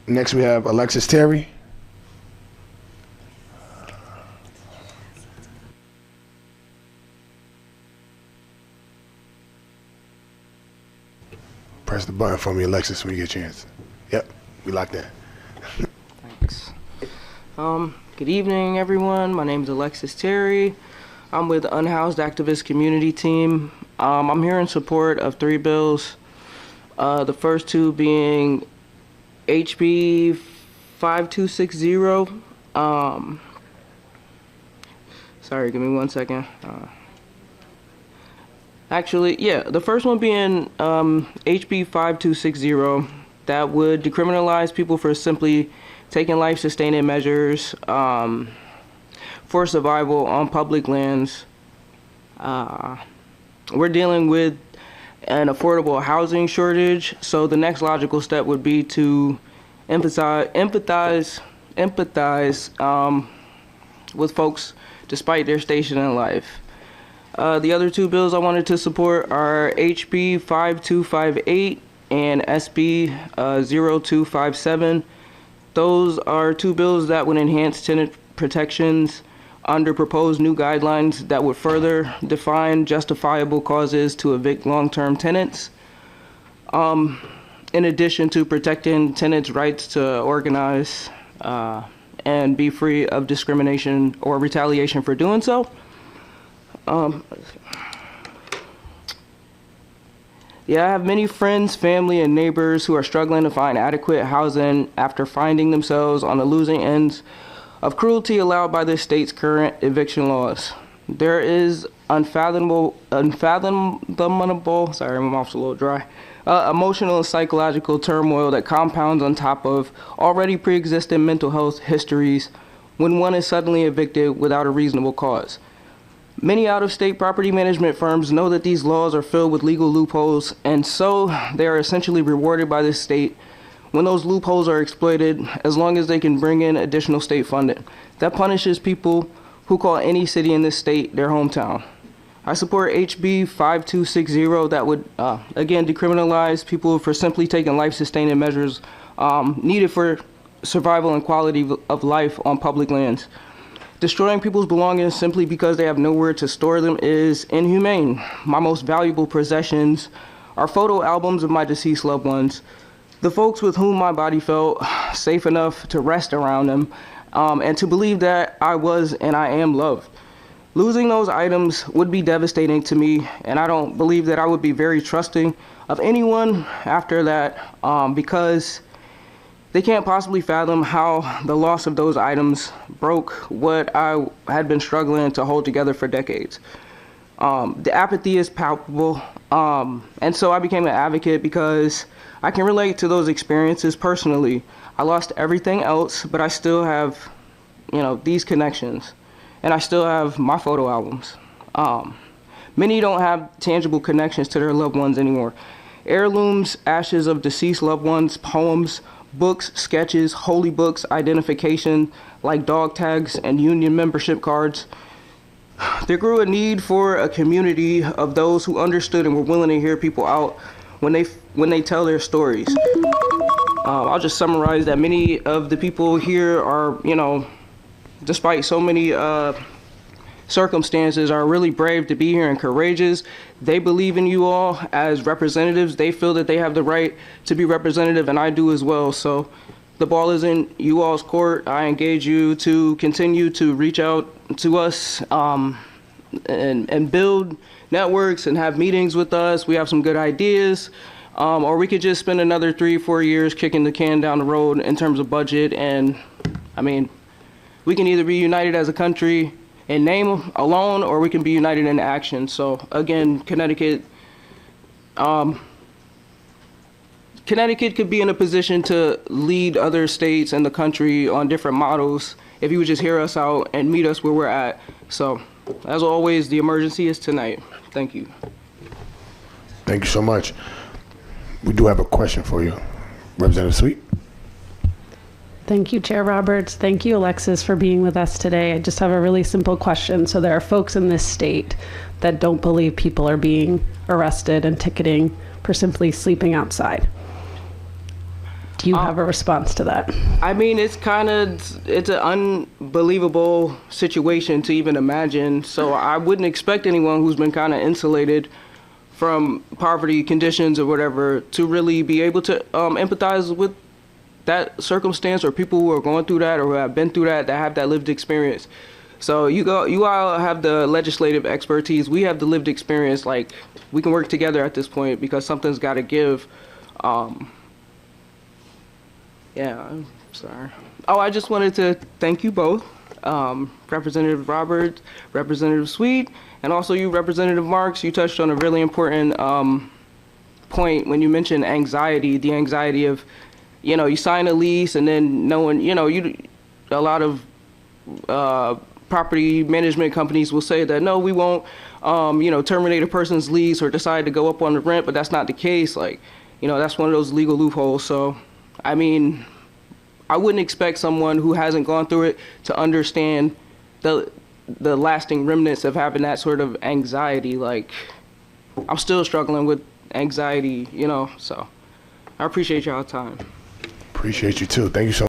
Next we have Alexis Terry. Press the button for me, Alexis, when you get a chance. Yep, we like that. Thanks. Good evening, everyone. My name is Alexis Terry. I'm with the Unhoused Activist Community Team. I'm here in support of 3 bills. The first 2 being HB 5260. Sorry, give me 1 second. The first one being HB 5260, that would decriminalize people for simply taking life-sustaining measures for survival on public lands. We're dealing with an affordable housing shortage, so the next logical step would be to empathize with folks despite their station in life. The other 2 bills I wanted to support are HB 5258 and SB 0257. Those are 2 bills that would enhance tenant protections under proposed new guidelines that would further define justifiable causes to evict long-term tenants, in addition to protecting tenants' rights to organize and be free of discrimination or retaliation for doing so. I have many friends, family, and neighbors who are struggling to find adequate housing after finding themselves on the losing ends of cruelty allowed by the state's current eviction laws. There is unfathomable, sorry, my mouth's a little dry, emotional and psychological turmoil that compounds on top of already pre-existing mental health histories when one is suddenly evicted without a reasonable cause. Many out-of-state property management firms know that these laws are filled with legal loopholes, and so they are essentially rewarded by the state when those loopholes are exploited, as long as they can bring in additional state funding. That punishes people who call any city in this state their hometown. I support HB 5260 that would, again, decriminalize people for simply taking life-sustaining measures needed for survival and quality of life on public lands. Destroying people's belongings simply because they have nowhere to store them is inhumane. My most valuable possessions are photo albums of my deceased loved ones, the folks with whom my body felt safe enough to rest around them, and to believe that I was and I am loved. Losing those items would be devastating to me, and I don't believe that I would be very trusting of anyone after that, because they can't possibly fathom how the loss of those items broke what I had been struggling to hold together for decades. The apathy is palpable, and so I became an advocate because I can relate to those experiences personally. I lost everything else, but I still have, these connections, and I still have my photo albums. Many don't have tangible connections to their loved ones anymore. Heirlooms, ashes of deceased loved ones, poems, books, sketches, holy books, identification, like dog tags and union membership cards. There grew a need for a community of those who understood and were willing to hear people out when they tell their stories. I'll just summarize that many of the people here are, despite so many circumstances, are really brave to be here and courageous. They believe in you all as representatives. They feel that they have the right to be representative, and I do as well. So the ball is in you all's court. I engage you to continue to reach out to us and build networks and have meetings with us. We have some good ideas. Or we could just spend another 3-4 years kicking the can down the road in terms of budget. And we can either be united as a country in name alone, or we can be united in action. So again, Connecticut could be in a position to lead other states and the country on different models if you would just hear us out and meet us where we're at. So as always, the emergency is tonight. Thank you. Thank you so much. We do have a question for you, Representative Sweet. Thank you, Chair Roberts. Thank you, Alexis, for being with us today. I just have a really simple question. So there are folks in this state that don't believe people are being arrested and ticketing for simply sleeping outside. you have a response to that. I mean, it's an unbelievable situation to even imagine. So I wouldn't expect anyone who's been kind of insulated from poverty conditions or whatever to really be able to empathize with that circumstance, or people who are going through that or who have been through that have that lived experience. So you all have the legislative expertise. We have the lived experience. Like, we can work together at this point because something's got to give. Yeah, I'm sorry. Oh, I just wanted to thank you both, Representative Roberts, Representative Sweet, and also you, Representative Marks. You touched on a really important point when you mentioned anxiety, the anxiety of, you sign a lease and then no one, a lot of property management companies will say that, no, we won't, terminate a person's lease or decide to go up on the rent, but that's not the case. Like, that's one of those legal loopholes. So, I mean, I wouldn't expect someone who hasn't gone through it to understand the lasting remnants of having that sort of anxiety. Like, I'm still struggling with anxiety, so I appreciate y'all's time. Appreciate you too. Thank you so